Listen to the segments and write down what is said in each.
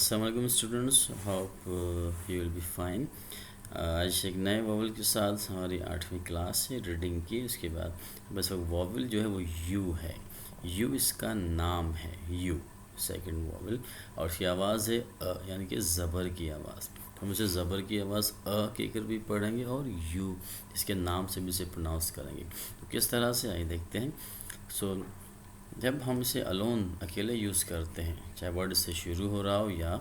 अस्सलाम वालेकुम students, hope you will be fine. आज एक नए वॉवल के साथ हमारी 8वीं क्लास है रीडिंग की। उसके बाद बस वॉवल जो है वो यू है। यू इसका नाम है, यू सेकंड वॉवल, और उसकी आवाज़ है अ, यानी कि ज़बर की आवाज़। हम इसे ज़बर की आवाज़ अ कहकर भी पढ़ेंगे और यू इसके नाम से भी इसे प्रोनाउंस करेंगे। तो किस तरह से आइए देखते हैं। सो जब हम इसे अलोन अकेले यूज़ करते हैं, चाहे वर्ड से शुरू हो रहा हो या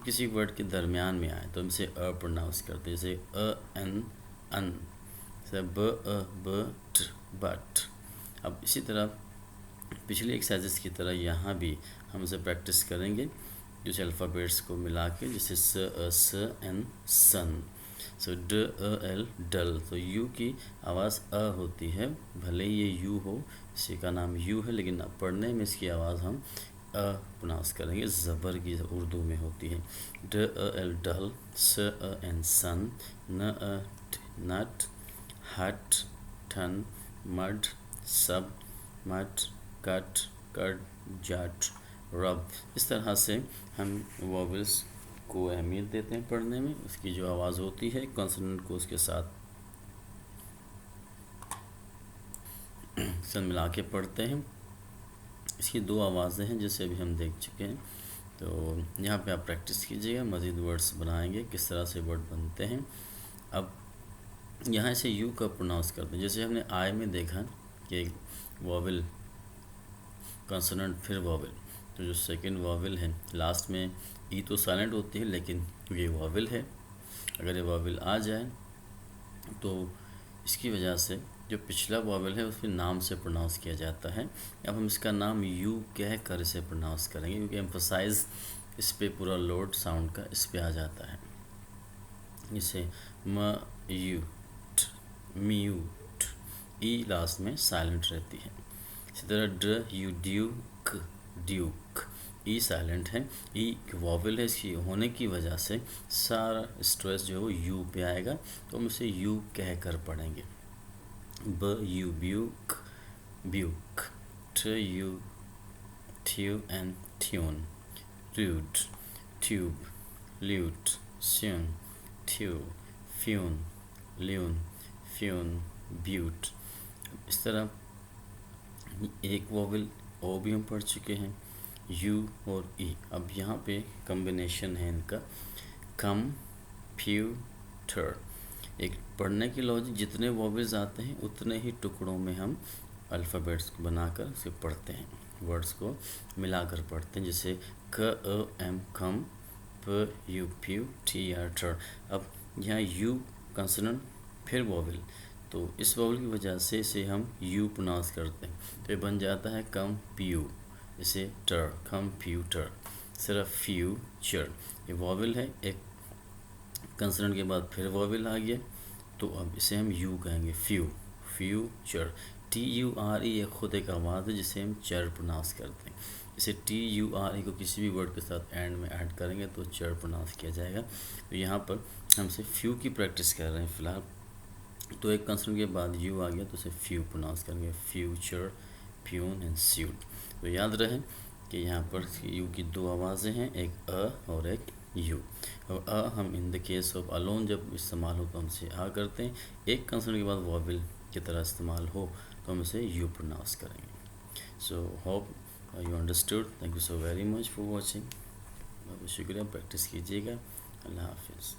किसी वर्ड के दरमियान में आए, तो हम इसे अ प्रोनाउंस करते हैं। जैसे अ एन अन, जैसे ब अ ब ट बट। अब इसी तरह पिछले एक्सरसाइजेस की तरह यहाँ भी हम इसे प्रैक्टिस करेंगे जिस अल्फ़ाबेट्स को मिला के, जैसे स अ स एन सन। सो ड अ एल डल। तो यू की आवाज़ अ होती है, भले ही ये यू हो, इसी का नाम यू है, लेकिन पढ़ने में इसकी आवाज़ हम अ प्रोनाउंस करेंगे, ज़बर की उर्दू में होती है। ड अ एल डल, स अ एन सन, न अ नट, हट ठन, मड सब, मट कट कट जट रब। इस तरह से हम वॉवल्स को अहमियत देते हैं पढ़ने में। उसकी जो आवाज़ होती है कॉन्सोनेंट को उसके साथ सन मिला के पढ़ते हैं। इसकी दो आवाज़ें हैं जैसे अभी हम देख चुके हैं। तो यहाँ पे आप प्रैक्टिस कीजिएगा, मज़ीद वर्ड्स बनाएंगे, किस तरह से वर्ड बनते हैं। अब यहाँ से यू का प्रोनाउंस करते हैं। जैसे हमने आई में देखा कि वॉवल कॉन्सोनेंट फिर वॉवल, तो जो सेकंड वॉवल है लास्ट में ई तो साइलेंट होती है, लेकिन ये वॉवल है, अगर ये वॉवल आ जाए तो इसकी वजह से जो पिछला वॉवल है उसके नाम से प्रोनाउंस किया जाता है। अब हम इसका नाम यू कह कर इसे प्रोनाउंस करेंगे, क्योंकि एम्फोसाइज इस पे पूरा लोड साउंड का इस पे आ जाता है। इसे म यू ट, म्यूट, ई लास्ट में साइलेंट रहती है। इसी तरह ड you Duke, Duke, E silent है, ई वॉवल है, इसकी होने की वजह से सारा स्ट्रेस जो है वो यू पे आएगा, तो हम इसे यू कह कर पढ़ेंगे। ब यू ब्यूक, ब्यूक, ट यू ट्यू एंड ट्यून, ट्यूड, ट्यूब, ल्यूट, स्यून, ट्यू, फ्यून, ल्यून, फ्यून, ब्यूट। इस तरह एक वॉवल ओ भी हम पढ़ चुके हैं, यू और ई। अब यहाँ पे कम्बिनेशन है इनका, कंप्यूटर। एक पढ़ने की लॉजिक, जितने वॉवल्स आते हैं उतने ही टुकड़ों में हम अल्फ़ाबेट्स को बनाकर उसे पढ़ते हैं, वर्ड्स को मिलाकर पढ़ते हैं। जैसे क अ एम कम, प यू प्यू, टी आर टर। अब यहाँ यू कंसोनेंट फिर वॉवल, तो इस वॉवल की वजह से इसे हम यू प्रोनाउंस करते हैं, तो ये बन जाता है कम प्यू, इसे टर, कंप्यूटर। सिर्फ फ्यूचर, ये वॉवल है, एक कंसोनेंट के बाद फिर वॉवल आ गया, तो अब इसे हम यू कहेंगे, few, future. T U R E एक खुद एक आवाज़ है जिसे हम चर प्रोनाउंस करते हैं। इसे टी यू आर ई को किसी भी वर्ड के साथ एंड में ऐड करेंगे तो चर प्रोनाउंस किया जाएगा। तो यहाँ पर हम सिर्फ फ्यू की प्रैक्टिस कर रहे हैं फ़िलहाल, तो एक कंसोनेंट के बाद यू आ गया तो उसे फ्यू प्रोनाउंस करेंगे, फ्यूचर, फ्यून एंड स्यूट। तो याद रहे कि यहाँ पर यू की दो आवाज़ें हैं, एक अ और एक यू। और अ हम in the case of alone जब इस्तेमाल हो तो हम इसे आ करते हैं, एक कंसोनेंट के बाद वॉवल की तरह इस्तेमाल हो तो हम इसे यू प्रोनाउंस करेंगे। So hope you understood. Thank you so very much for watching. बहुत शुक्रिया, प्रैक्टिस कीजिएगा। अल्लाह हाफिज़।